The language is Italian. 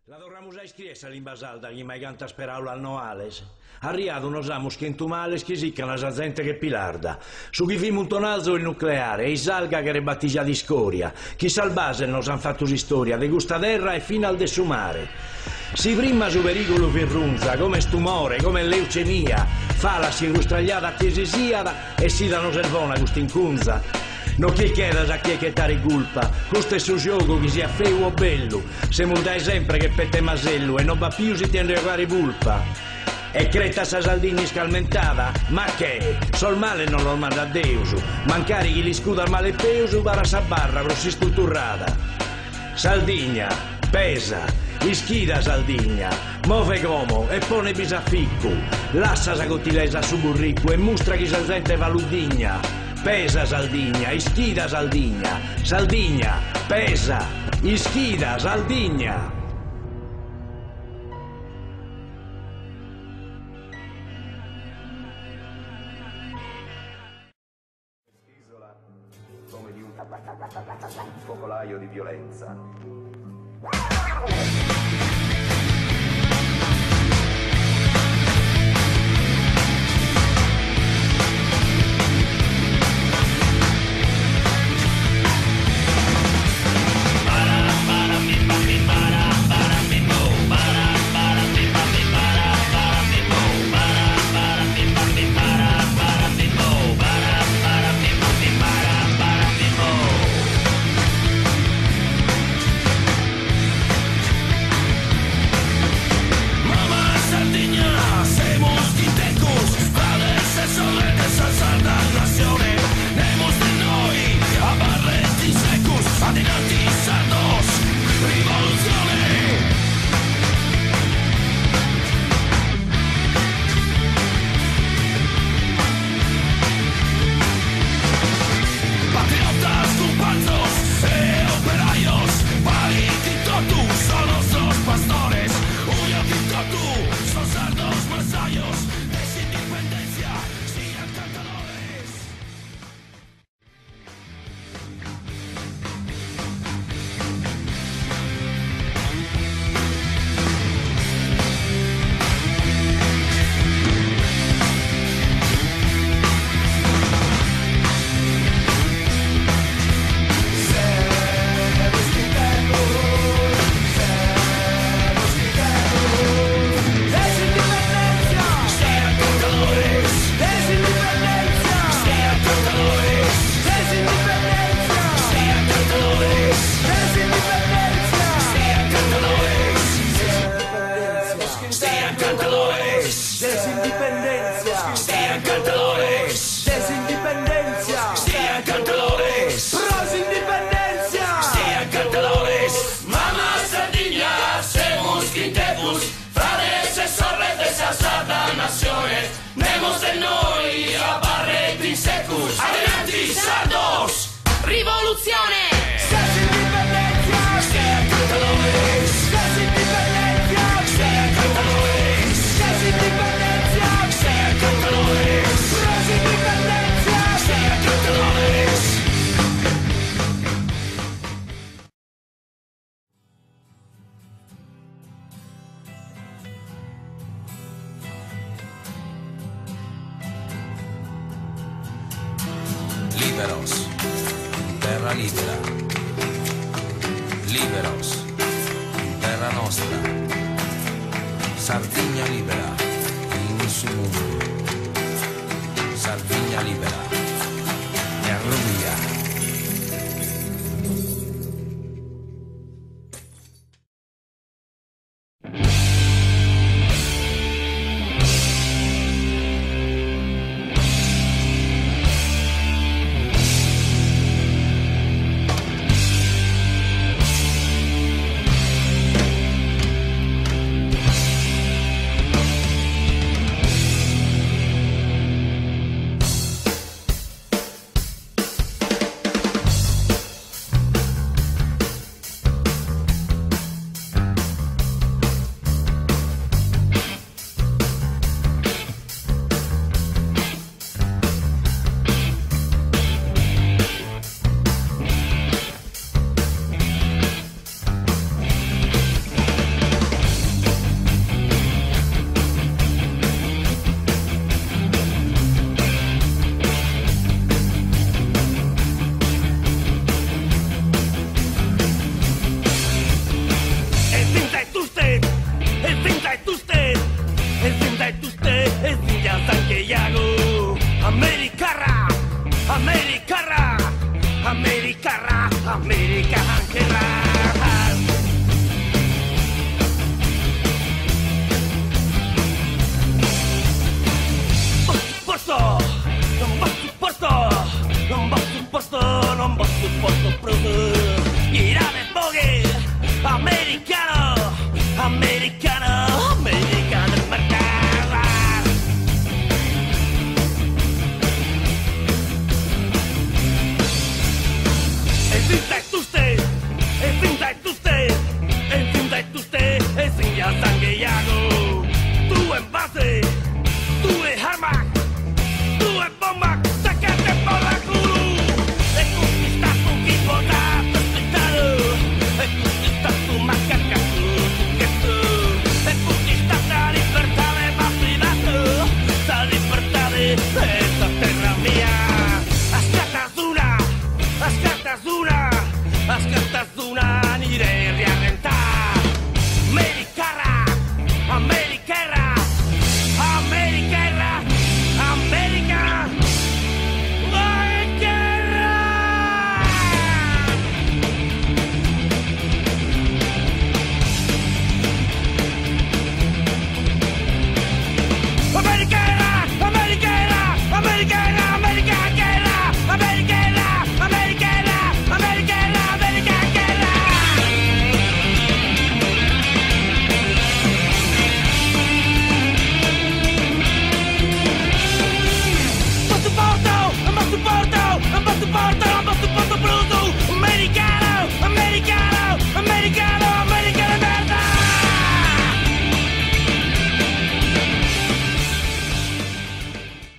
La dorramus a iscriessa l'imbasalda che mai canta speraulo al Noales. Arriato unos amus che intumales che siccano la gente che pilarda. Su chi fi molto nalzo il nucleare e i salga che rebattigia di scoria. Chi salbase nos han fatto storia de gusta terra e fino al desumare. Si prima su pericolo firrunza, come stumore, come leucemia. Fa la si rustragliata a chiesi sia e si danno servona gustincunza. Non chi chieda a chi è che tare colpa, questo è su gioco che sia feo o bello, se mutai sempre che pette masello e non va più si tiene a fare pulpa. E creta sa Saldini scalmentata, ma che? Sol male non lo manda a Deus, mancari chi li scuda al male peusu para sa barra grossi stutturrata. Saldigna, pesa, ischida Saldigna, move como e pone bisafficco, lassa sa cottilesa su burricco e mostra chi sa gente valudigna. Pesa Saldigna, ischida Saldigna, Saldigna, pesa, ischida Saldigna. Isola come di un focolaio di violenza. Rivoluzione! Liberos, terra libera. Liberos, terra nostra. Sardegna libera, in su mondo. Sardegna libera.